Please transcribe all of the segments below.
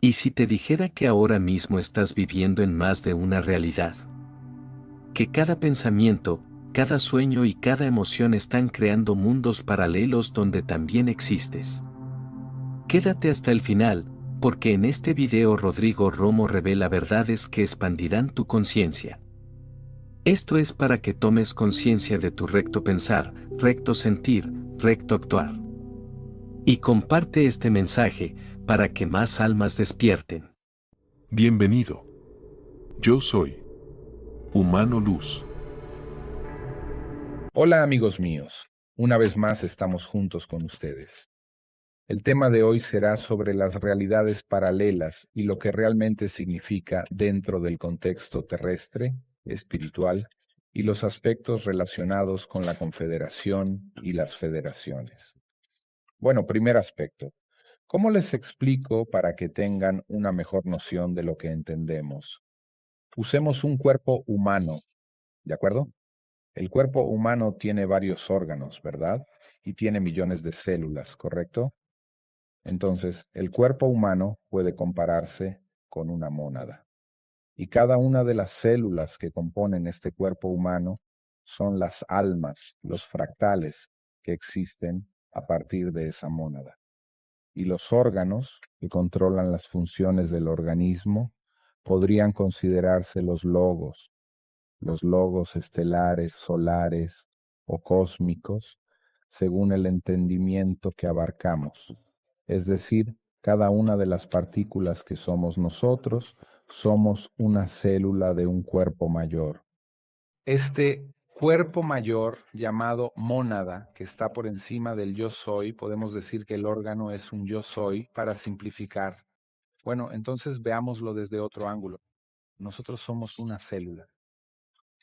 ¿Y si te dijera que ahora mismo estás viviendo en más de una realidad? Que cada pensamiento, cada sueño y cada emoción están creando mundos paralelos donde también existes. Quédate hasta el final, porque en este video Rodrigo Romo revela verdades que expandirán tu conciencia. Esto es para que tomes conciencia de tu recto pensar, recto sentir, recto actuar. Y comparte este mensaje para que más almas despierten. Bienvenido. Yo soy Humano Luz. Hola amigos míos, una vez más estamos juntos con ustedes. El tema de hoy será sobre las realidades paralelas y lo que realmente significa dentro del contexto terrestre, espiritual y los aspectos relacionados con la confederación y las federaciones. Bueno, primer aspecto. ¿Cómo les explico para que tengan una mejor noción de lo que entendemos? Usemos un cuerpo humano, ¿de acuerdo? El cuerpo humano tiene varios órganos, ¿verdad? Y tiene millones de células, ¿correcto? Entonces, el cuerpo humano puede compararse con una mónada. Y cada una de las células que componen este cuerpo humano son las almas, los fractales que existen a partir de esa mónada. Y los órganos que controlan las funciones del organismo podrían considerarse los logos estelares, solares o cósmicos, según el entendimiento que abarcamos. Es decir, cada una de las partículas que somos nosotros somos una célula de un cuerpo mayor. Este cuerpo mayor llamado mónada, que está por encima del yo soy, podemos decir que el órgano es un yo soy para simplificar. Bueno, entonces veámoslo desde otro ángulo. Nosotros somos una célula.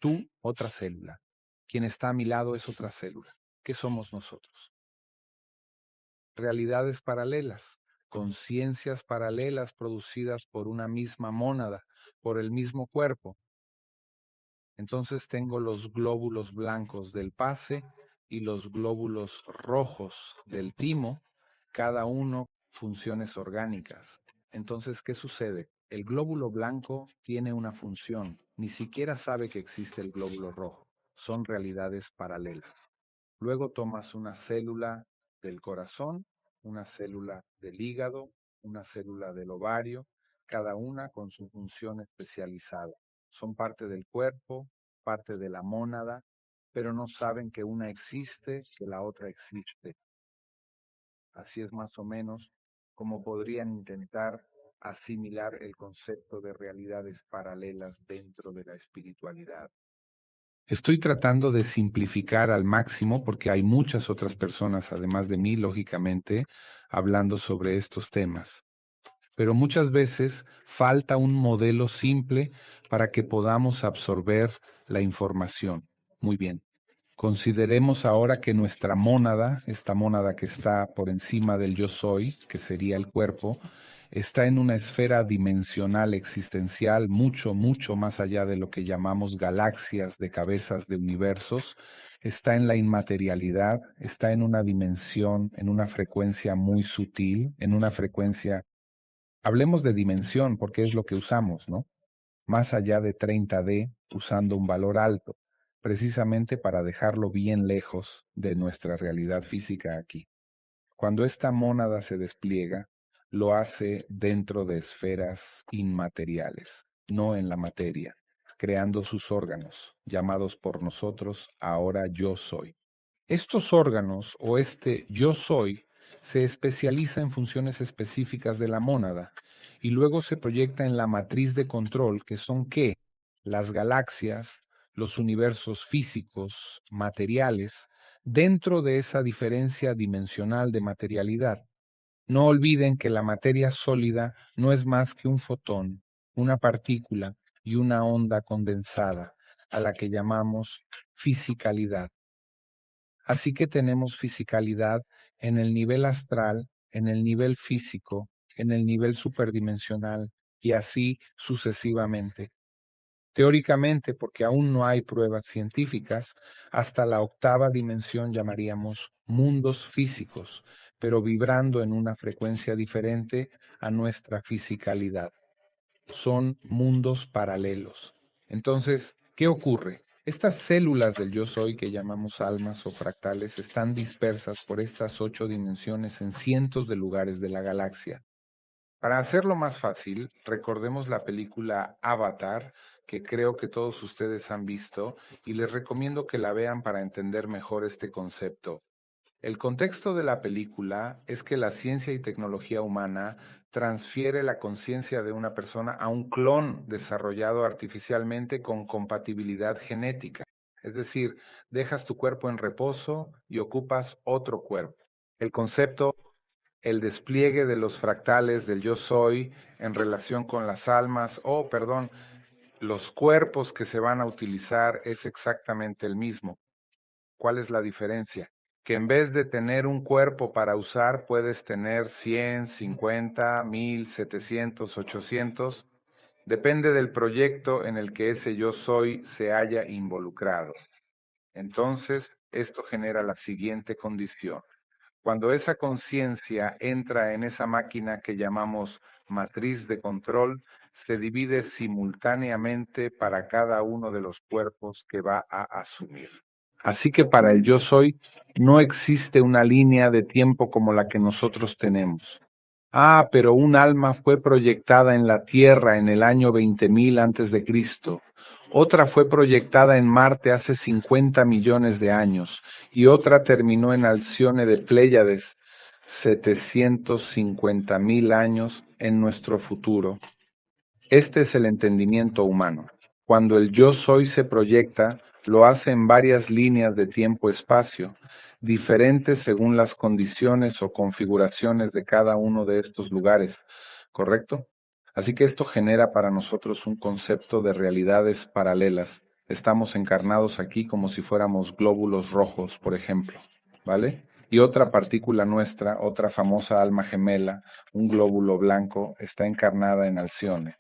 Tú, otra célula. Quien está a mi lado es otra célula. ¿Qué somos nosotros? Realidades paralelas, conciencias paralelas producidas por una misma mónada, por el mismo cuerpo. Entonces tengo los glóbulos blancos del pase y los glóbulos rojos del timo, cada uno funciones orgánicas. Entonces, ¿qué sucede? El glóbulo blanco tiene una función, ni siquiera sabe que existe el glóbulo rojo. Son realidades paralelas. Luego tomas una célula del corazón, una célula del hígado, una célula del ovario, cada una con su función especializada. Son parte del cuerpo, parte de la mónada, pero no saben que una existe, que la otra existe. Así es más o menos como podrían intentar asimilar el concepto de realidades paralelas dentro de la espiritualidad. Estoy tratando de simplificar al máximo porque hay muchas otras personas, además de mí, lógicamente, hablando sobre estos temas. Pero muchas veces falta un modelo simple para que podamos absorber la información. Muy bien. Consideremos ahora que nuestra mónada, esta mónada que está por encima del yo soy, que sería el cuerpo, está en una esfera dimensional existencial mucho, mucho más allá de lo que llamamos galaxias de cabezas de universos, está en la inmaterialidad, está en una dimensión, en una frecuencia muy sutil, en una frecuencia, hablemos de dimensión porque es lo que usamos, ¿no? Más allá de 30D, usando un valor alto, precisamente para dejarlo bien lejos de nuestra realidad física aquí. Cuando esta mónada se despliega, lo hace dentro de esferas inmateriales, no en la materia, creando sus órganos, llamados por nosotros ahora yo soy. Estos órganos o este yo soy se especializa en funciones específicas de la mónada y luego se proyecta en la matriz de control, que son ¿qué? Las galaxias, los universos físicos, materiales, dentro de esa diferencia dimensional de materialidad. No olviden que la materia sólida no es más que un fotón, una partícula y una onda condensada, a la que llamamos fisicalidad. Así que tenemos fisicalidad en el nivel astral, en el nivel físico, en el nivel superdimensional y así sucesivamente. Teóricamente, porque aún no hay pruebas científicas, hasta la octava dimensión llamaríamos mundos físicos, pero vibrando en una frecuencia diferente a nuestra fisicalidad. Son mundos paralelos. Entonces, ¿qué ocurre? Estas células del yo soy que llamamos almas o fractales están dispersas por estas 8 dimensiones en cientos de lugares de la galaxia. Para hacerlo más fácil, recordemos la película Avatar, que creo que todos ustedes han visto, y les recomiendo que la vean para entender mejor este concepto. El contexto de la película es que la ciencia y tecnología humana transfiere la conciencia de una persona a un clon desarrollado artificialmente con compatibilidad genética. Es decir, dejas tu cuerpo en reposo y ocupas otro cuerpo. El concepto, el despliegue de los fractales del yo soy en relación con las almas, los cuerpos que se van a utilizar es exactamente el mismo. ¿Cuál es la diferencia? Que en vez de tener un cuerpo para usar, puedes tener 100, 50, 1000, 700, 800. Depende del proyecto en el que ese yo soy se haya involucrado. Entonces, esto genera la siguiente condición. Cuando esa conciencia entra en esa máquina que llamamos matriz de control, se divide simultáneamente para cada uno de los cuerpos que va a asumir. Así que para el yo soy no existe una línea de tiempo como la que nosotros tenemos. Ah, pero un alma fue proyectada en la Tierra en el año 20.000 antes de Cristo. Otra fue proyectada en Marte hace 50 millones de años y otra terminó en Alcione de Pléyades 750.000 años en nuestro futuro. Este es el entendimiento humano. Cuando el yo soy se proyecta, lo hace en varias líneas de tiempo-espacio, diferentes según las condiciones o configuraciones de cada uno de estos lugares, ¿correcto? Así que esto genera para nosotros un concepto de realidades paralelas. Estamos encarnados aquí como si fuéramos glóbulos rojos, por ejemplo, ¿vale? Y otra partícula nuestra, otra famosa alma gemela, un glóbulo blanco, está encarnada en Alcione.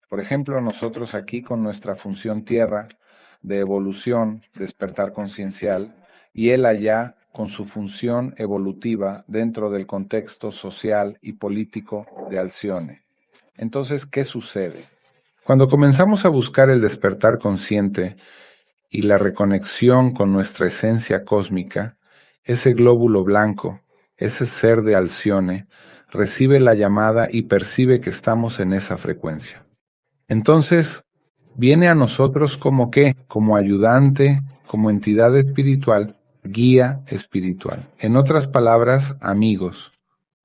Por ejemplo, nosotros aquí con nuestra función tierra de evolución, despertar conciencial, y él allá con su función evolutiva dentro del contexto social y político de Alcione. Entonces, ¿qué sucede? Cuando comenzamos a buscar el despertar consciente y la reconexión con nuestra esencia cósmica, ese glóbulo blanco, ese ser de Alcione, recibe la llamada y percibe que estamos en esa frecuencia. Entonces, viene a nosotros como qué, como ayudante, como entidad espiritual, guía espiritual. En otras palabras, amigos,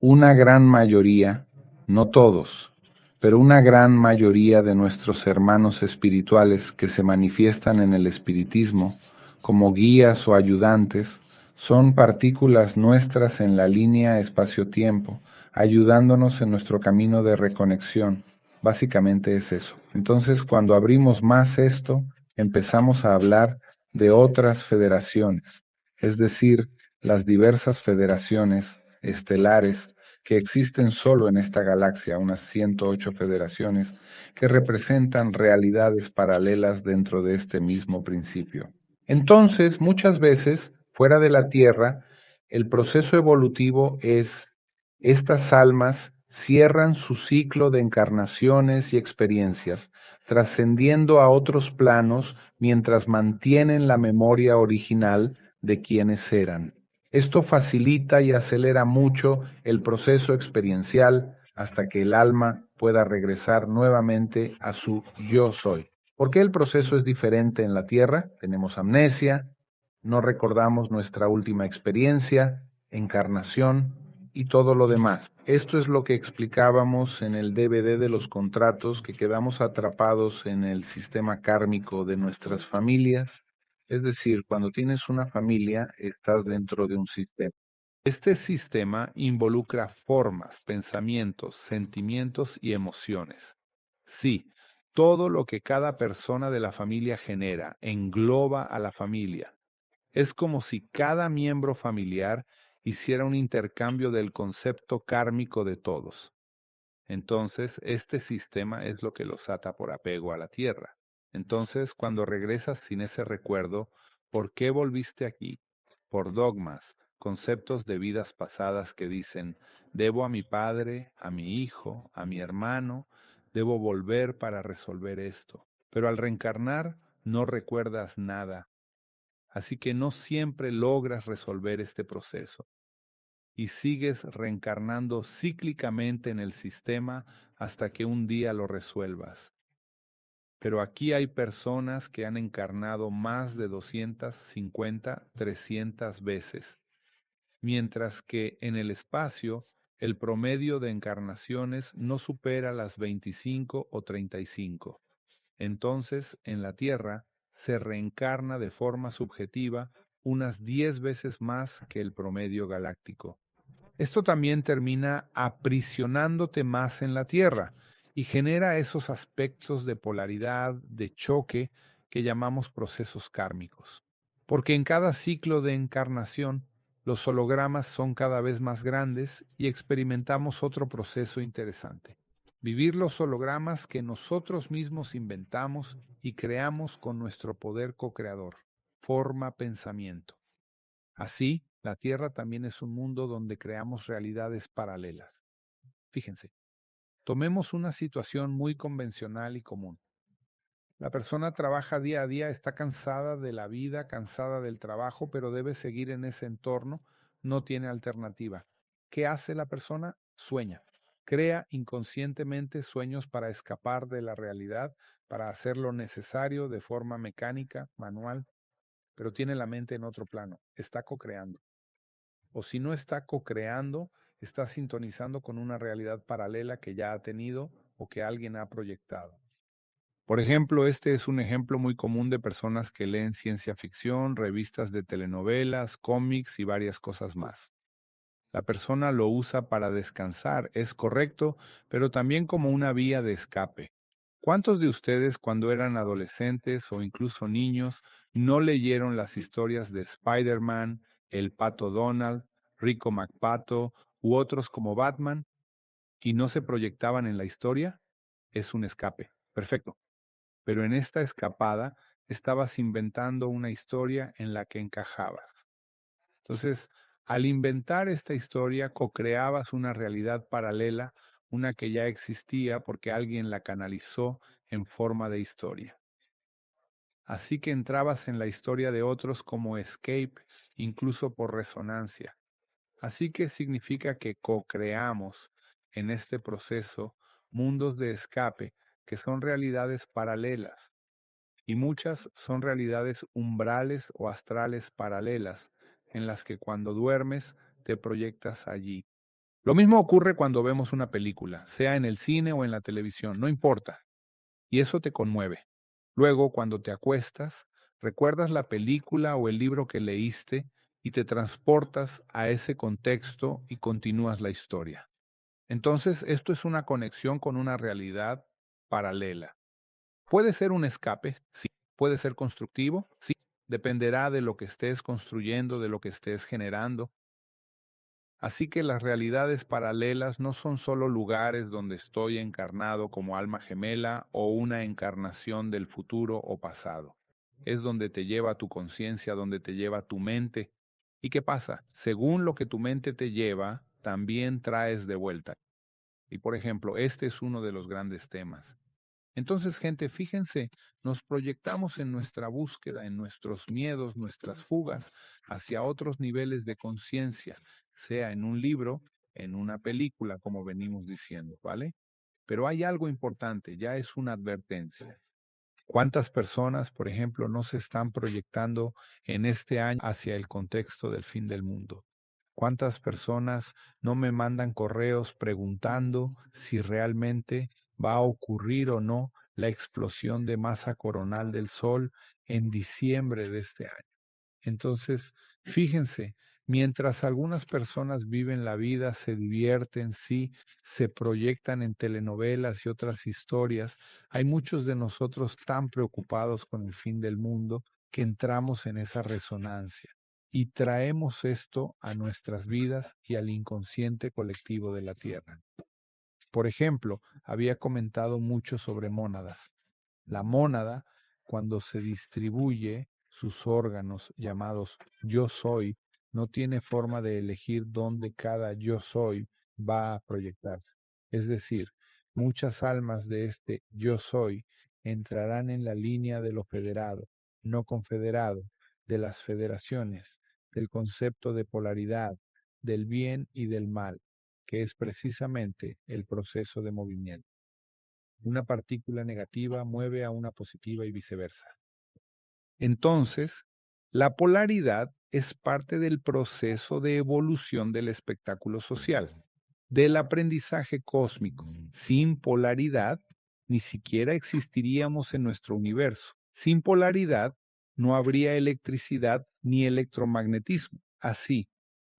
una gran mayoría, no todos, pero una gran mayoría de nuestros hermanos espirituales que se manifiestan en el espiritismo como guías o ayudantes, son partículas nuestras en la línea espacio-tiempo, ayudándonos en nuestro camino de reconexión. Básicamente es eso. Entonces, cuando abrimos más esto, empezamos a hablar de otras federaciones, es decir, las diversas federaciones estelares que existen solo en esta galaxia, unas 108 federaciones, que representan realidades paralelas dentro de este mismo principio. Entonces, muchas veces, fuera de la Tierra, el proceso evolutivo es estas almas cierran su ciclo de encarnaciones y experiencias, trascendiendo a otros planos mientras mantienen la memoria original de quienes eran. Esto facilita y acelera mucho el proceso experiencial hasta que el alma pueda regresar nuevamente a su yo soy. ¿Por qué el proceso es diferente en la Tierra? Tenemos amnesia, no recordamos nuestra última experiencia, encarnación y todo lo demás. Esto es lo que explicábamos en el DVD de los contratos, que quedamos atrapados en el sistema kármico de nuestras familias. Es decir, cuando tienes una familia, estás dentro de un sistema. Este sistema involucra formas, pensamientos, sentimientos y emociones. Sí, todo lo que cada persona de la familia genera engloba a la familia. Es como si cada miembro familiar hiciera un intercambio del concepto kármico de todos. Entonces, este sistema es lo que los ata por apego a la tierra. Entonces, cuando regresas sin ese recuerdo, ¿por qué volviste aquí? Por dogmas, conceptos de vidas pasadas que dicen, debo a mi padre, a mi hijo, a mi hermano, debo volver para resolver esto. Pero al reencarnar no recuerdas nada, así que no siempre logras resolver este proceso y sigues reencarnando cíclicamente en el sistema hasta que un día lo resuelvas. Pero aquí hay personas que han encarnado más de 250, 300 veces, mientras que en el espacio el promedio de encarnaciones no supera las 25 o 35. Entonces, en la Tierra se reencarna de forma subjetiva unas 10 veces más que el promedio galáctico. Esto también termina aprisionándote más en la Tierra y genera esos aspectos de polaridad, de choque, que llamamos procesos kármicos. Porque en cada ciclo de encarnación, los hologramas son cada vez más grandes y experimentamos otro proceso interesante. Vivir los hologramas que nosotros mismos inventamos y creamos con nuestro poder co-creador, forma pensamiento. Así, la Tierra también es un mundo donde creamos realidades paralelas. Fíjense, tomemos una situación muy convencional y común. La persona trabaja día a día, está cansada de la vida, cansada del trabajo, pero debe seguir en ese entorno, no tiene alternativa. ¿Qué hace la persona? Sueña. Crea inconscientemente sueños para escapar de la realidad, para hacer lo necesario de forma mecánica, manual, pero tiene la mente en otro plano, está co-creando. O si no está co-creando, está sintonizando con una realidad paralela que ya ha tenido o que alguien ha proyectado. Por ejemplo, este es un ejemplo muy común de personas que leen ciencia ficción, revistas de telenovelas, cómics y varias cosas más. La persona lo usa para descansar, es correcto, pero también como una vía de escape. ¿Cuántos de ustedes cuando eran adolescentes o incluso niños no leyeron las historias de Spider-Man, el Pato Donald, Rico McPato u otros como Batman y no se proyectaban en la historia? Es un escape. Perfecto. Pero en esta escapada estabas inventando una historia en la que encajabas. Entonces, al inventar esta historia, co-creabas una realidad paralela, una que ya existía porque alguien la canalizó en forma de historia. Así que entrabas en la historia de otros como escape, incluso por resonancia. Así que significa que co-creamos en este proceso mundos de escape que son realidades paralelas y muchas son realidades umbrales o astrales paralelas en las que cuando duermes te proyectas allí. Lo mismo ocurre cuando vemos una película, sea en el cine o en la televisión, no importa, y eso te conmueve. Luego, cuando te acuestas, recuerdas la película o el libro que leíste y te transportas a ese contexto y continúas la historia. Entonces, esto es una conexión con una realidad paralela. Puede ser un escape, sí. Puede ser constructivo, sí. Dependerá de lo que estés construyendo, de lo que estés generando. Así que las realidades paralelas no son solo lugares donde estoy encarnado como alma gemela o una encarnación del futuro o pasado. Es donde te lleva tu conciencia, donde te lleva tu mente. ¿Y qué pasa? Según lo que tu mente te lleva, también traes de vuelta. Y por ejemplo, este es uno de los grandes temas. Entonces, gente, fíjense, nos proyectamos en nuestra búsqueda, en nuestros miedos, nuestras fugas hacia otros niveles de conciencia, sea en un libro, en una película, como venimos diciendo, ¿vale? Pero hay algo importante, ya es una advertencia. ¿Cuántas personas, por ejemplo, no se están proyectando en este año hacia el contexto del fin del mundo? ¿Cuántas personas no me mandan correos preguntando si realmente va a ocurrir o no la explosión de masa coronal del Sol en diciembre de este año? Entonces, fíjense, mientras algunas personas viven la vida, se divierten, sí, se proyectan en telenovelas y otras historias, hay muchos de nosotros tan preocupados con el fin del mundo que entramos en esa resonancia y traemos esto a nuestras vidas y al inconsciente colectivo de la Tierra. Por ejemplo, había comentado mucho sobre mónadas. La mónada, cuando se distribuye sus órganos llamados yo soy, no tiene forma de elegir dónde cada yo soy va a proyectarse. Es decir, muchas almas de este yo soy entrarán en la línea de lo federado, no confederado, de las federaciones, del concepto de polaridad, del bien y del mal, que es precisamente el proceso de movimiento. Una partícula negativa mueve a una positiva y viceversa. Entonces, la polaridad es parte del proceso de evolución del espectáculo social, del aprendizaje cósmico. Sin polaridad, ni siquiera existiríamos en nuestro universo. Sin polaridad, no habría electricidad ni electromagnetismo. Así,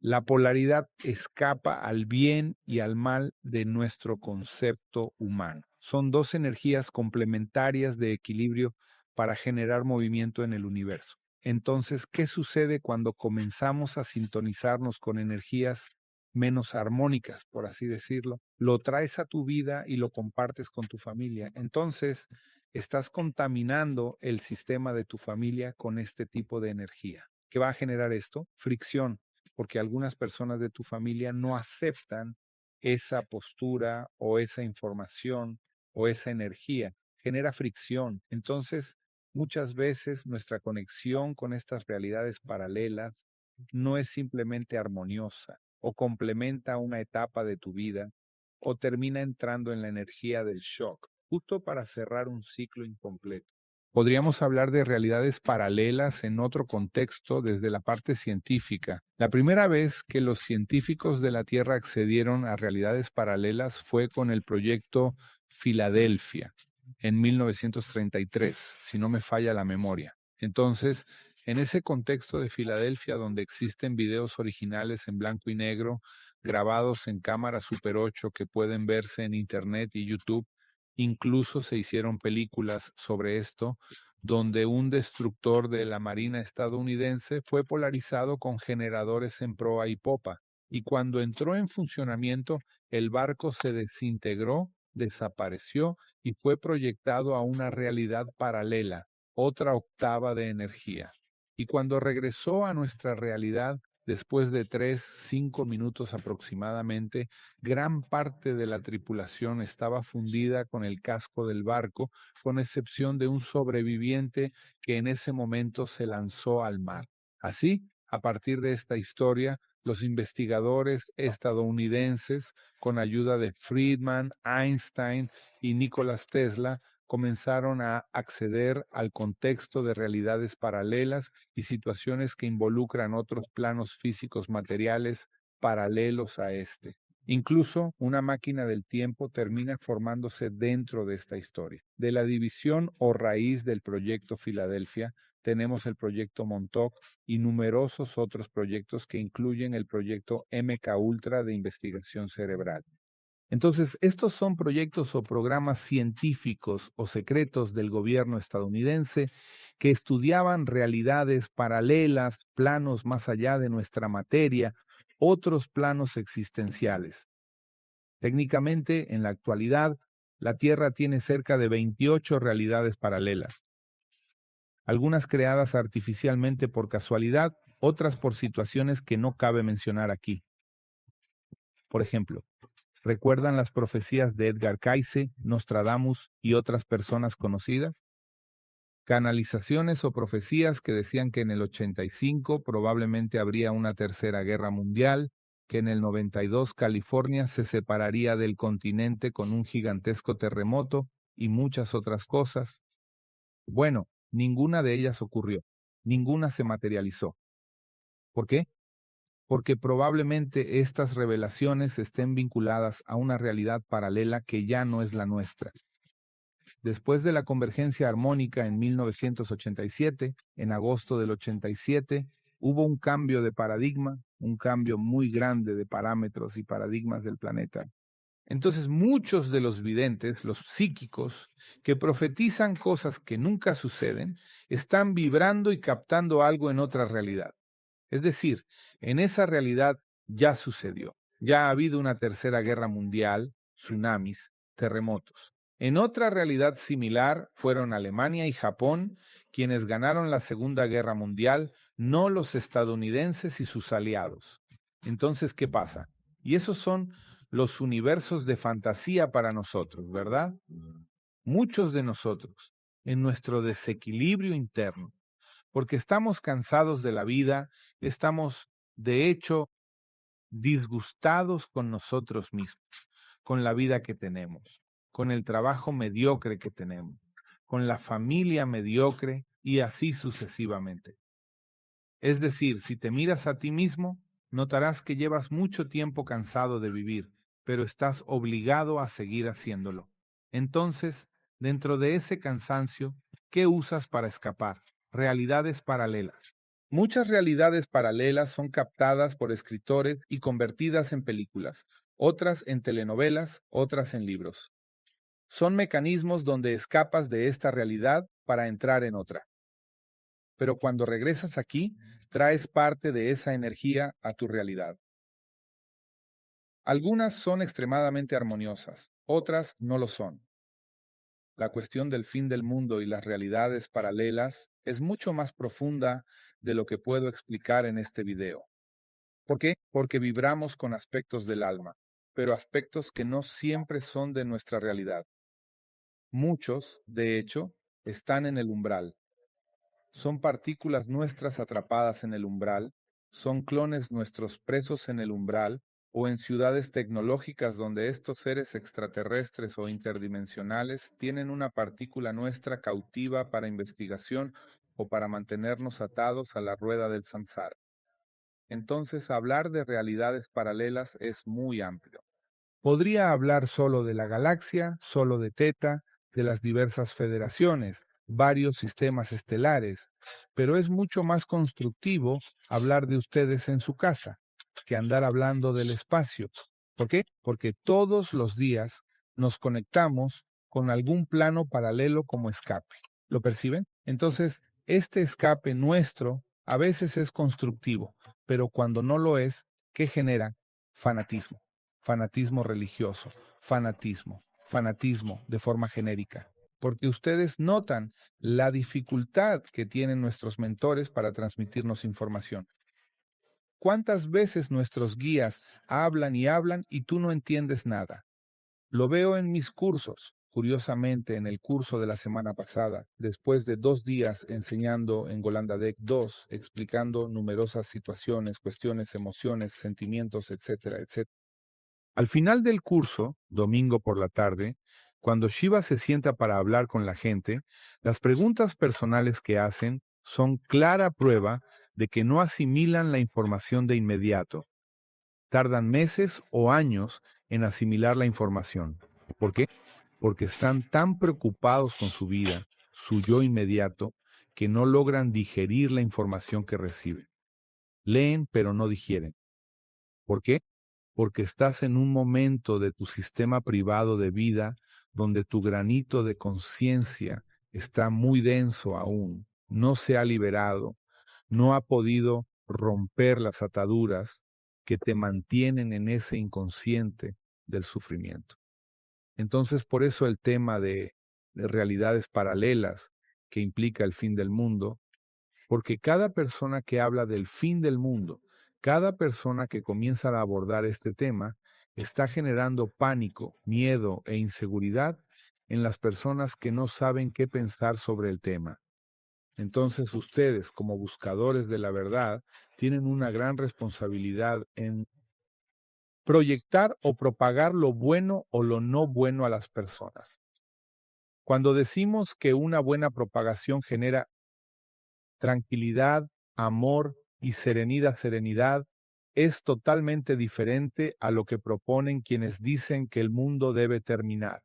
la polaridad escapa al bien y al mal de nuestro concepto humano. Son dos energías complementarias de equilibrio para generar movimiento en el universo. Entonces, ¿qué sucede cuando comenzamos a sintonizarnos con energías menos armónicas, por así decirlo? Lo traes a tu vida y lo compartes con tu familia. Entonces, estás contaminando el sistema de tu familia con este tipo de energía. ¿Qué va a generar esto? Fricción, porque algunas personas de tu familia no aceptan esa postura o esa información o esa energía. Genera fricción. Entonces, muchas veces nuestra conexión con estas realidades paralelas no es simplemente armoniosa o complementa una etapa de tu vida o termina entrando en la energía del shock, justo para cerrar un ciclo incompleto. Podríamos hablar de realidades paralelas en otro contexto desde la parte científica. La primera vez que los científicos de la Tierra accedieron a realidades paralelas fue con el proyecto Filadelfia en 1933, si no me falla la memoria. Entonces, en ese contexto de Filadelfia, donde existen videos originales en blanco y negro, grabados en cámara Super 8 que pueden verse en Internet y YouTube, incluso se hicieron películas sobre esto, donde un destructor de la Marina estadounidense fue polarizado con generadores en proa y popa, y cuando entró en funcionamiento, el barco se desintegró, desapareció y fue proyectado a una realidad paralela, otra octava de energía. Y cuando regresó a nuestra realidad, después de 5 minutos aproximadamente, gran parte de la tripulación estaba fundida con el casco del barco, con excepción de un sobreviviente que en ese momento se lanzó al mar. Así, a partir de esta historia, los investigadores estadounidenses, con ayuda de Friedman, Einstein y Nikola Tesla, comenzaron a acceder al contexto de realidades paralelas y situaciones que involucran otros planos físicos materiales paralelos a este. Incluso una máquina del tiempo termina formándose dentro de esta historia. De la división o raíz del proyecto Filadelfia, tenemos el proyecto Montauk y numerosos otros proyectos que incluyen el proyecto MK Ultra de investigación cerebral. Entonces, estos son proyectos o programas científicos o secretos del gobierno estadounidense que estudiaban realidades paralelas, planos más allá de nuestra materia, otros planos existenciales. Técnicamente, en la actualidad, la Tierra tiene cerca de 28 realidades paralelas, algunas creadas artificialmente por casualidad, otras por situaciones que no cabe mencionar aquí. Por ejemplo, ¿recuerdan las profecías de Edgar Cayce, Nostradamus y otras personas conocidas? Canalizaciones o profecías que decían que en el 85 probablemente habría una tercera guerra mundial, que en el 92 California se separaría del continente con un gigantesco terremoto y muchas otras cosas. Bueno, ninguna de ellas ocurrió, ninguna se materializó. ¿Por qué? Porque probablemente estas revelaciones estén vinculadas a una realidad paralela que ya no es la nuestra. Después de la convergencia armónica en 1987, en agosto del 87, hubo un cambio de paradigma, un cambio muy grande de parámetros y paradigmas del planeta. Entonces, muchos de los videntes, los psíquicos, que profetizan cosas que nunca suceden, están vibrando y captando algo en otra realidad. Es decir, en esa realidad ya sucedió. Ya ha habido una tercera guerra mundial, tsunamis, terremotos. En otra realidad similar fueron Alemania y Japón quienes ganaron la Segunda Guerra Mundial no los estadounidenses y sus aliados. Entonces, ¿qué pasa? Y esos son los universos de fantasía para nosotros, ¿verdad? Muchos de nosotros, en nuestro desequilibrio interno, porque estamos cansados de la vida, estamos, de hecho, disgustados con nosotros mismos, con la vida que tenemos, con el trabajo mediocre que tenemos, con la familia mediocre y así sucesivamente. Es decir, si te miras a ti mismo, notarás que llevas mucho tiempo cansado de vivir, pero estás obligado a seguir haciéndolo. Entonces, dentro de ese cansancio, ¿qué usas para escapar? Realidades paralelas. Muchas realidades paralelas son captadas por escritores y convertidas en películas, otras en telenovelas, otras en libros. Son mecanismos donde escapas de esta realidad para entrar en otra. Pero cuando regresas aquí, traes parte de esa energía a tu realidad. Algunas son extremadamente armoniosas, otras no lo son. La cuestión del fin del mundo y las realidades paralelas es mucho más profunda de lo que puedo explicar en este video. ¿Por qué? Porque vibramos con aspectos del alma, pero aspectos que no siempre son de nuestra realidad. Muchos, de hecho, están en el umbral. Son partículas nuestras atrapadas en el umbral, son clones nuestros presos en el umbral o en ciudades tecnológicas donde estos seres extraterrestres o interdimensionales tienen una partícula nuestra cautiva para investigación o para mantenernos atados a la rueda del samsara. Entonces, hablar de realidades paralelas es muy amplio. Podría hablar solo de la galaxia, solo de Teta, de las diversas federaciones, varios sistemas estelares, pero es mucho más constructivo hablar de ustedes en su casa que andar hablando del espacio. ¿Por qué? Porque todos los días nos conectamos con algún plano paralelo como escape. ¿Lo perciben? Entonces, este escape nuestro a veces es constructivo, pero cuando no lo es, ¿qué genera? Fanatismo. Fanatismo religioso, fanatismo de forma genérica, porque ustedes notan la dificultad que tienen nuestros mentores para transmitirnos información. ¿Cuántas veces nuestros guías hablan y tú no entiendes nada? Lo veo en mis cursos. Curiosamente, en el curso de la semana pasada, después de 2 días enseñando en Golanda Deck 2, explicando numerosas situaciones, cuestiones, emociones, sentimientos, etcétera, etcétera. Al final del curso, domingo por la tarde, cuando Shiva se sienta para hablar con la gente, las preguntas personales que hacen son clara prueba de que no asimilan la información de inmediato. Tardan meses o años en asimilar la información. ¿Por qué? Porque están tan preocupados con su vida, su yo inmediato, que no logran digerir la información que reciben. Leen pero no digieren. ¿Por qué? Porque estás en un momento de tu sistema privado de vida donde tu granito de conciencia está muy denso aún, no se ha liberado, no ha podido romper las ataduras que te mantienen en ese inconsciente del sufrimiento. Entonces, por eso el tema de realidades paralelas que implica el fin del mundo, porque cada persona que habla del fin del mundo, cada persona que comienza a abordar este tema, está generando pánico, miedo e inseguridad en las personas que no saben qué pensar sobre el tema. Entonces ustedes, como buscadores de la verdad, tienen una gran responsabilidad en proyectar o propagar lo bueno o lo no bueno a las personas. Cuando decimos que una buena propagación genera tranquilidad, amor y serenidad, es totalmente diferente a lo que proponen quienes dicen que el mundo debe terminar.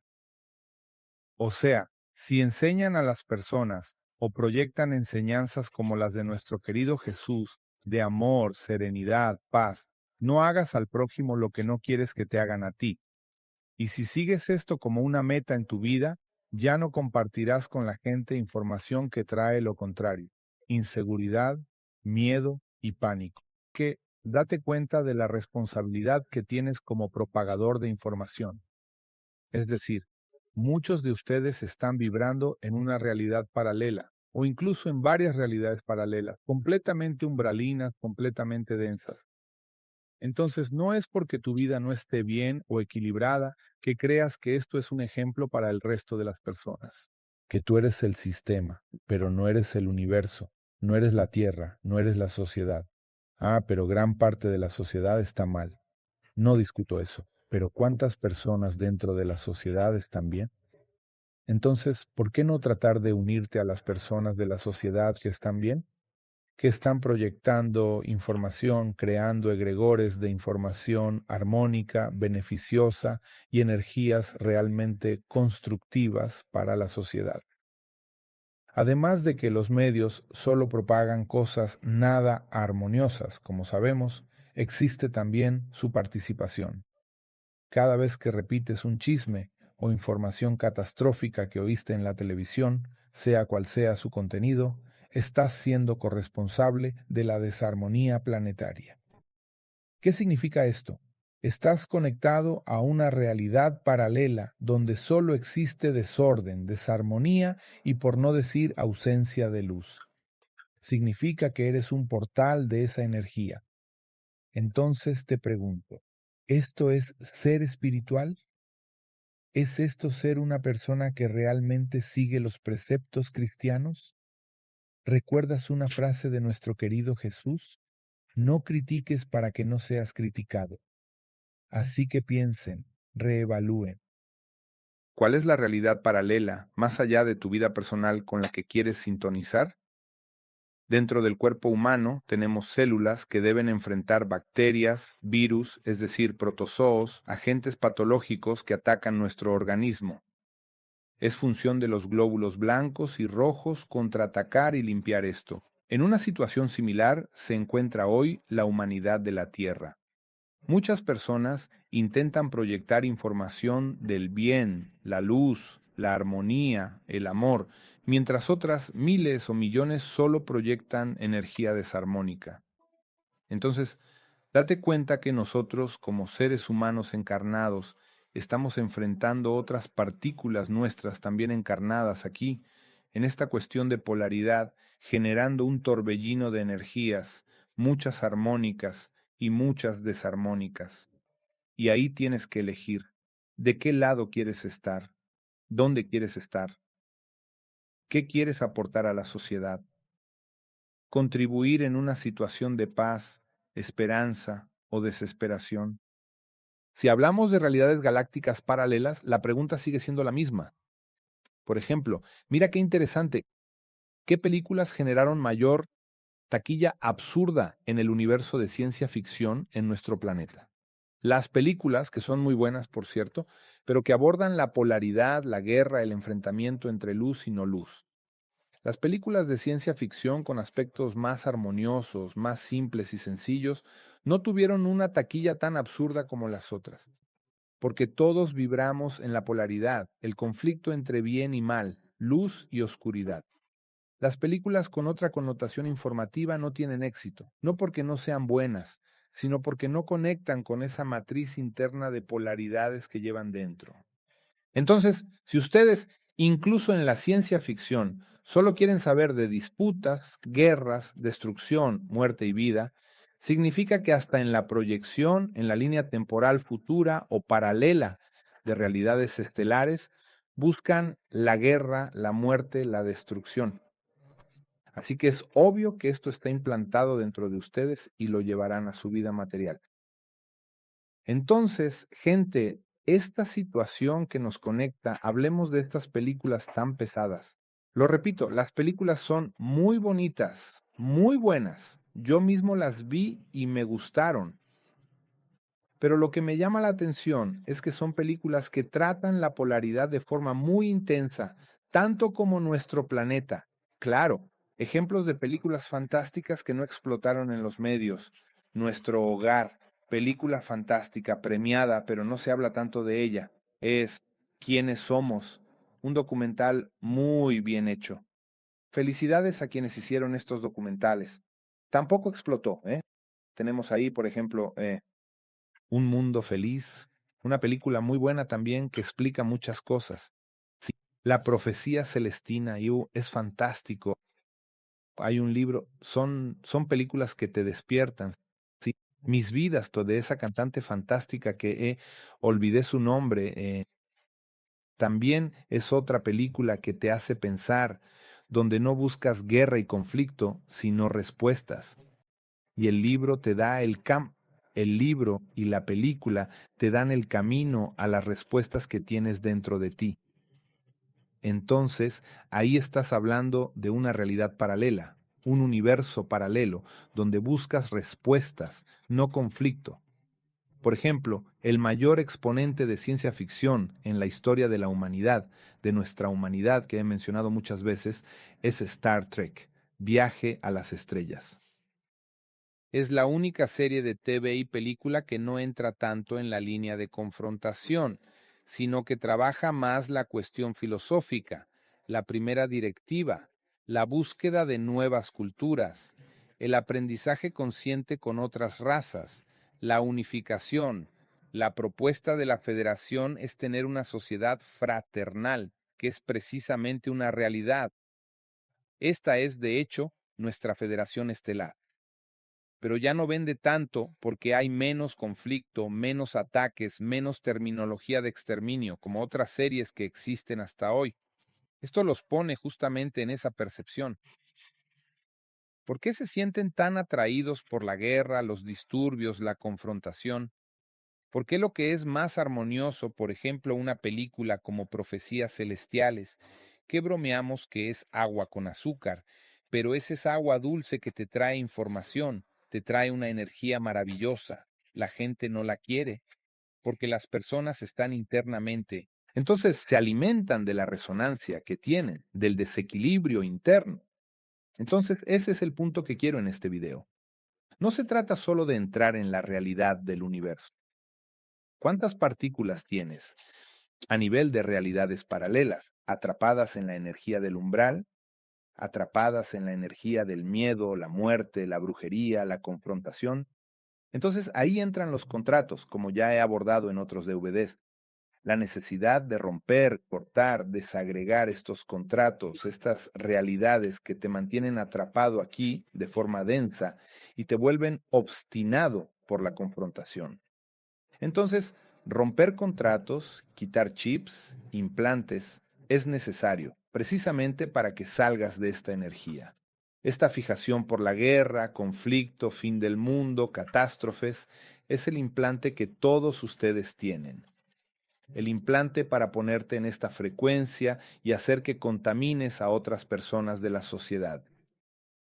O sea, si enseñan a las personas o proyectan enseñanzas como las de nuestro querido Jesús, de amor, serenidad, paz, no hagas al prójimo lo que no quieres que te hagan a ti. Y si sigues esto como una meta en tu vida, ya no compartirás con la gente información que trae lo contrario, inseguridad, miedo y pánico. Que date cuenta de la responsabilidad que tienes como propagador de información. Es decir, muchos de ustedes están vibrando en una realidad paralela, o incluso en varias realidades paralelas, completamente umbralinas, completamente densas. Entonces, no es porque tu vida no esté bien o equilibrada que creas que esto es un ejemplo para el resto de las personas. Que tú eres el sistema, pero no eres el universo, no eres la Tierra, no eres la sociedad. Ah, pero gran parte de la sociedad está mal. No discuto eso, pero ¿cuántas personas dentro de la sociedad están bien? Entonces, ¿por qué no tratar de unirte a las personas de la sociedad que están bien? Que están proyectando información, creando egregores de información armónica, beneficiosa y energías realmente constructivas para la sociedad. Además de que los medios solo propagan cosas nada armoniosas, como sabemos, existe también su participación. Cada vez que repites un chisme o información catastrófica que oíste en la televisión, sea cual sea su contenido, estás siendo corresponsable de la desarmonía planetaria. ¿Qué significa esto? Estás conectado a una realidad paralela donde solo existe desorden, desarmonía y por no decir ausencia de luz. Significa que eres un portal de esa energía. Entonces te pregunto, ¿esto es ser espiritual? ¿Es esto ser una persona que realmente sigue los preceptos cristianos? ¿Recuerdas una frase de nuestro querido Jesús? No critiques para que no seas criticado. Así que piensen, reevalúen. ¿Cuál es la realidad paralela, más allá de tu vida personal con la que quieres sintonizar? Dentro del cuerpo humano tenemos células que deben enfrentar bacterias, virus, es decir, protozoos, agentes patológicos que atacan nuestro organismo. Es función de los glóbulos blancos y rojos contraatacar y limpiar esto. En una situación similar se encuentra hoy la humanidad de la Tierra. Muchas personas intentan proyectar información del bien, la luz, la armonía, el amor, mientras otras miles o millones solo proyectan energía desarmónica. Entonces, date cuenta que nosotros, como seres humanos encarnados, estamos enfrentando otras partículas nuestras también encarnadas aquí, en esta cuestión de polaridad, generando un torbellino de energías, muchas armónicas y muchas desarmónicas. Y ahí tienes que elegir de qué lado quieres estar, dónde quieres estar, qué quieres aportar a la sociedad, contribuir en una situación de paz, esperanza o desesperación. Si hablamos de realidades galácticas paralelas, la pregunta sigue siendo la misma. Por ejemplo, mira qué interesante, ¿qué películas generaron mayor taquilla absurda en el universo de ciencia ficción en nuestro planeta? Las películas, que son muy buenas, por cierto, pero que abordan la polaridad, la guerra, el enfrentamiento entre luz y no luz. Las películas de ciencia ficción con aspectos más armoniosos, más simples y sencillos, no tuvieron una taquilla tan absurda como las otras, porque todos vibramos en la polaridad, el conflicto entre bien y mal, luz y oscuridad. Las películas con otra connotación informativa no tienen éxito, no porque no sean buenas, sino porque no conectan con esa matriz interna de polaridades que llevan dentro. Entonces, si ustedes, incluso en la ciencia ficción, solo quieren saber de disputas, guerras, destrucción, muerte y vida, significa que hasta en la proyección, en la línea temporal futura o paralela de realidades estelares, buscan la guerra, la muerte, la destrucción. Así que es obvio que esto está implantado dentro de ustedes y lo llevarán a su vida material. Entonces, gente, esta situación que nos conecta, hablemos de estas películas tan pesadas. Lo repito, las películas son muy bonitas, muy buenas. Yo mismo las vi y me gustaron. Pero lo que me llama la atención es que son películas que tratan la polaridad de forma muy intensa, tanto como nuestro planeta. Claro, ejemplos de películas fantásticas que no explotaron en los medios. Nuestro hogar, película fantástica, premiada, pero no se habla tanto de ella. Es ¿Quiénes somos? Un documental muy bien hecho. Felicidades a quienes hicieron estos documentales. Tampoco explotó, ¿eh? Tenemos ahí, por ejemplo, un mundo feliz, una película muy buena también que explica muchas cosas. Sí, La profecía celestina es fantástico. Hay un libro, son películas que te despiertan. Sí, Mis vidas, de esa cantante fantástica olvidé su nombre, también es otra película que te hace pensar, donde no buscas guerra y conflicto, sino respuestas. Y el libro te da el libro y la película te dan el camino a las respuestas que tienes dentro de ti. Entonces, ahí estás hablando de una realidad paralela, un universo paralelo, donde buscas respuestas, no conflicto. Por ejemplo, el mayor exponente de ciencia ficción en la historia de la humanidad, de nuestra humanidad, que he mencionado muchas veces, es Star Trek, Viaje a las Estrellas. Es la única serie de TV y película que no entra tanto en la línea de confrontación, sino que trabaja más la cuestión filosófica, la primera directiva, la búsqueda de nuevas culturas, el aprendizaje consciente con otras razas, la unificación. La propuesta de la federación es tener una sociedad fraternal, que es precisamente una realidad. Esta es, de hecho, nuestra federación estelar, pero ya no vende tanto porque hay menos conflicto, menos ataques, menos terminología de exterminio, como otras series que existen hasta hoy. Esto los pone justamente en esa percepción. ¿Por qué se sienten tan atraídos por la guerra, los disturbios, la confrontación? ¿Por qué lo que es más armonioso, por ejemplo, una película como Profecías Celestiales, que bromeamos que es agua con azúcar, pero es esa agua dulce que te trae información, te trae una energía maravillosa? La gente no la quiere porque las personas están internamente. Entonces se alimentan de la resonancia que tienen, del desequilibrio interno. Entonces ese es el punto que quiero en este video. No se trata solo de entrar en la realidad del universo. ¿Cuántas partículas tienes a nivel de realidades paralelas, atrapadas en la energía del umbral, atrapadas en la energía del miedo, la muerte, la brujería, la confrontación? Entonces ahí entran los contratos, como ya he abordado en otros DVDs. La necesidad de romper, cortar, desagregar estos contratos, estas realidades que te mantienen atrapado aquí de forma densa y te vuelven obstinado por la confrontación. Entonces, romper contratos, quitar chips, implantes, es necesario, precisamente para que salgas de esta energía. Esta fijación por la guerra, conflicto, fin del mundo, catástrofes, es el implante que todos ustedes tienen. El implante para ponerte en esta frecuencia y hacer que contamines a otras personas de la sociedad.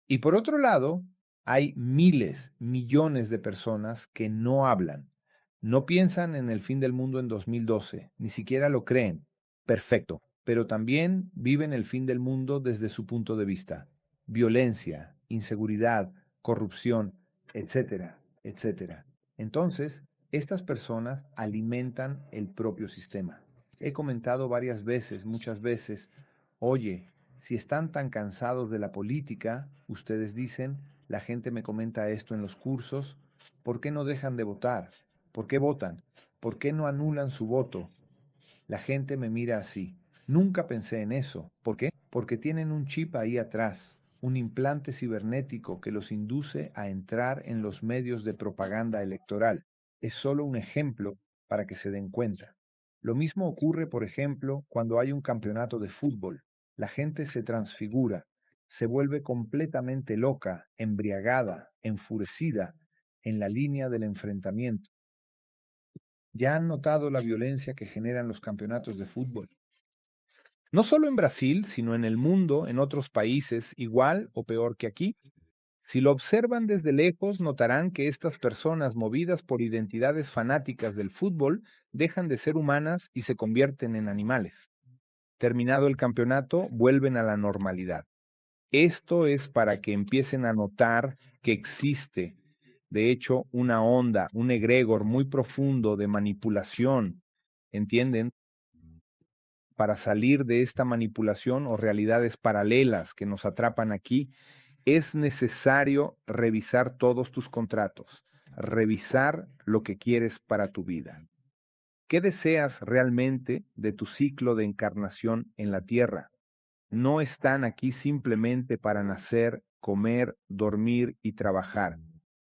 Y por otro lado, hay miles, millones de personas que no hablan, no piensan en el fin del mundo en 2012, ni siquiera lo creen. Perfecto, pero también viven el fin del mundo desde su punto de vista. Violencia, inseguridad, corrupción, etcétera, etcétera. Entonces, estas personas alimentan el propio sistema. He comentado varias veces, muchas veces, oye, si están tan cansados de la política, ustedes dicen, la gente me comenta esto en los cursos, ¿por qué no dejan de votar? ¿Por qué votan? ¿Por qué no anulan su voto? La gente me mira así. Nunca pensé en eso. ¿Por qué? Porque tienen un chip ahí atrás, un implante cibernético que los induce a entrar en los medios de propaganda electoral. Es solo un ejemplo para que se den cuenta. Lo mismo ocurre, por ejemplo, cuando hay un campeonato de fútbol. La gente se transfigura, se vuelve completamente loca, embriagada, enfurecida en la línea del enfrentamiento. ¿Ya han notado la violencia que generan los campeonatos de fútbol? No solo en Brasil, sino en el mundo, en otros países, igual o peor que aquí. Si lo observan desde lejos, notarán que estas personas movidas por identidades fanáticas del fútbol dejan de ser humanas y se convierten en animales. Terminado el campeonato, vuelven a la normalidad. Esto es para que empiecen a notar que existe, de hecho, una onda, un egregor muy profundo de manipulación, ¿entienden? Para salir de esta manipulación o realidades paralelas que nos atrapan aquí, es necesario revisar todos tus contratos, revisar lo que quieres para tu vida. ¿Qué deseas realmente de tu ciclo de encarnación en la Tierra? No están aquí simplemente para nacer, comer, dormir y trabajar.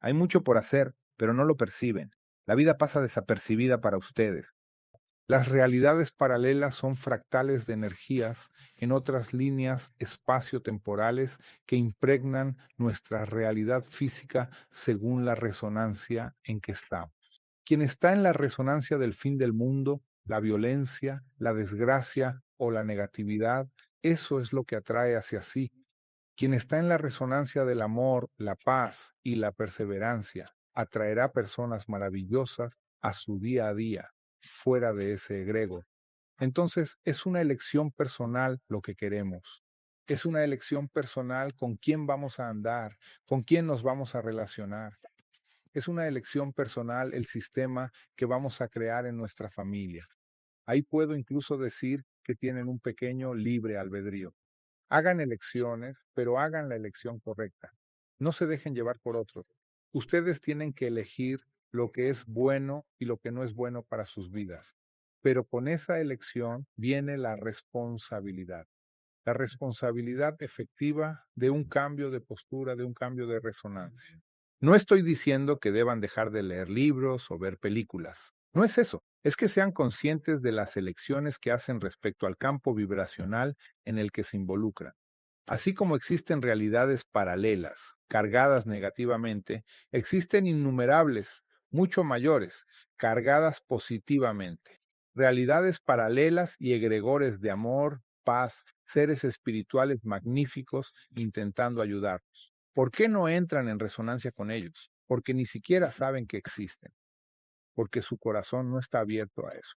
Hay mucho por hacer, pero no lo perciben. La vida pasa desapercibida para ustedes. Las realidades paralelas son fractales de energías en otras líneas espacio-temporales que impregnan nuestra realidad física según la resonancia en que estamos. Quien está en la resonancia del fin del mundo, la violencia, la desgracia o la negatividad, eso es lo que atrae hacia sí. Quien está en la resonancia del amor, la paz y la perseverancia, atraerá personas maravillosas a su día a día, fuera de ese egregor. Entonces, es una elección personal lo que queremos. Es una elección personal con quién vamos a andar, con quién nos vamos a relacionar. Es una elección personal el sistema que vamos a crear en nuestra familia. Ahí puedo incluso decir que tienen un pequeño libre albedrío. Hagan elecciones, pero hagan la elección correcta. No se dejen llevar por otros. Ustedes tienen que elegir lo que es bueno y lo que no es bueno para sus vidas. Pero con esa elección viene la responsabilidad efectiva de un cambio de postura, de un cambio de resonancia. No estoy diciendo que deban dejar de leer libros o ver películas. No es eso. Es que sean conscientes de las elecciones que hacen respecto al campo vibracional en el que se involucran. Así como existen realidades paralelas, cargadas negativamente, existen innumerables, mucho mayores, cargadas positivamente. Realidades paralelas y egregores de amor, paz, seres espirituales magníficos intentando ayudarnos. ¿Por qué no entran en resonancia con ellos? Porque ni siquiera saben que existen, porque su corazón no está abierto a eso.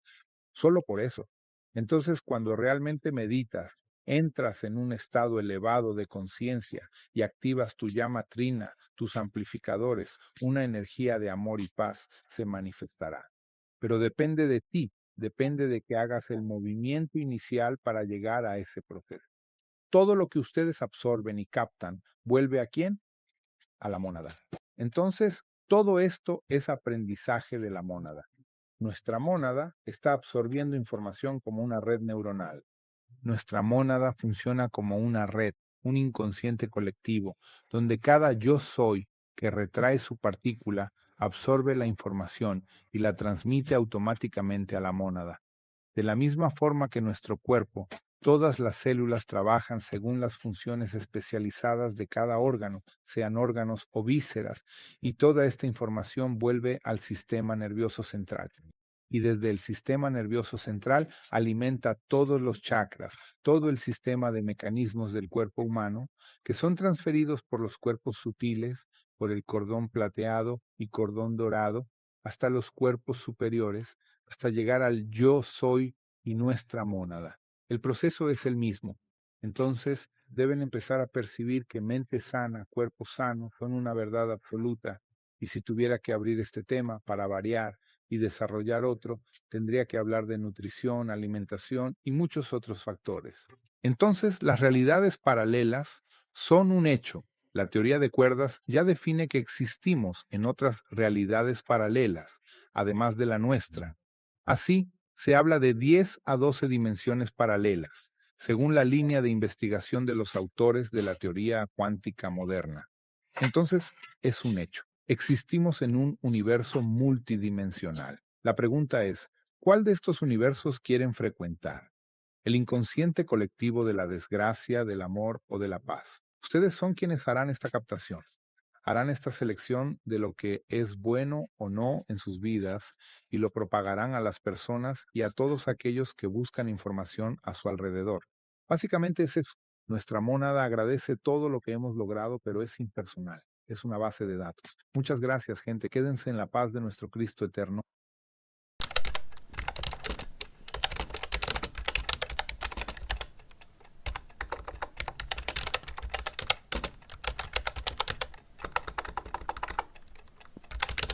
Solo por eso. Entonces, cuando realmente meditas, entras en un estado elevado de conciencia y activas tu llama trina, tus amplificadores, una energía de amor y paz se manifestará. Pero depende de ti, depende de que hagas el movimiento inicial para llegar a ese proceso. Todo lo que ustedes absorben y captan, ¿vuelve a quién? A la mónada. Entonces, todo esto es aprendizaje de la mónada. Nuestra mónada está absorbiendo información como una red neuronal. Nuestra mónada funciona como una red, un inconsciente colectivo, donde cada yo soy que retrae su partícula absorbe la información y la transmite automáticamente a la mónada. De la misma forma que nuestro cuerpo, todas las células trabajan según las funciones especializadas de cada órgano, sean órganos o vísceras, y toda esta información vuelve al sistema nervioso central. Y desde el sistema nervioso central alimenta todos los chakras, todo el sistema de mecanismos del cuerpo humano, que son transferidos por los cuerpos sutiles, por el cordón plateado y cordón dorado, hasta los cuerpos superiores, hasta llegar al yo soy y nuestra mónada. El proceso es el mismo. Entonces deben empezar a percibir que mente sana, cuerpo sano son una verdad absoluta. Y si tuviera que abrir este tema para variar y desarrollar otro, tendría que hablar de nutrición, alimentación y muchos otros factores. Entonces, las realidades paralelas son un hecho. La teoría de cuerdas ya define que existimos en otras realidades paralelas, además de la nuestra. Así, se habla de 10 a 12 dimensiones paralelas, según la línea de investigación de los autores de la teoría cuántica moderna. Entonces, es un hecho. Existimos en un universo multidimensional. La pregunta es, ¿cuál de estos universos quieren frecuentar? ¿El inconsciente colectivo de la desgracia, del amor o de la paz? Ustedes son quienes harán esta captación. Harán esta selección de lo que es bueno o no en sus vidas y lo propagarán a las personas y a todos aquellos que buscan información a su alrededor. Básicamente es eso. Nuestra mónada agradece todo lo que hemos logrado, pero es impersonal. Es una base de datos. Muchas gracias, gente. Quédense en la paz de nuestro Cristo eterno.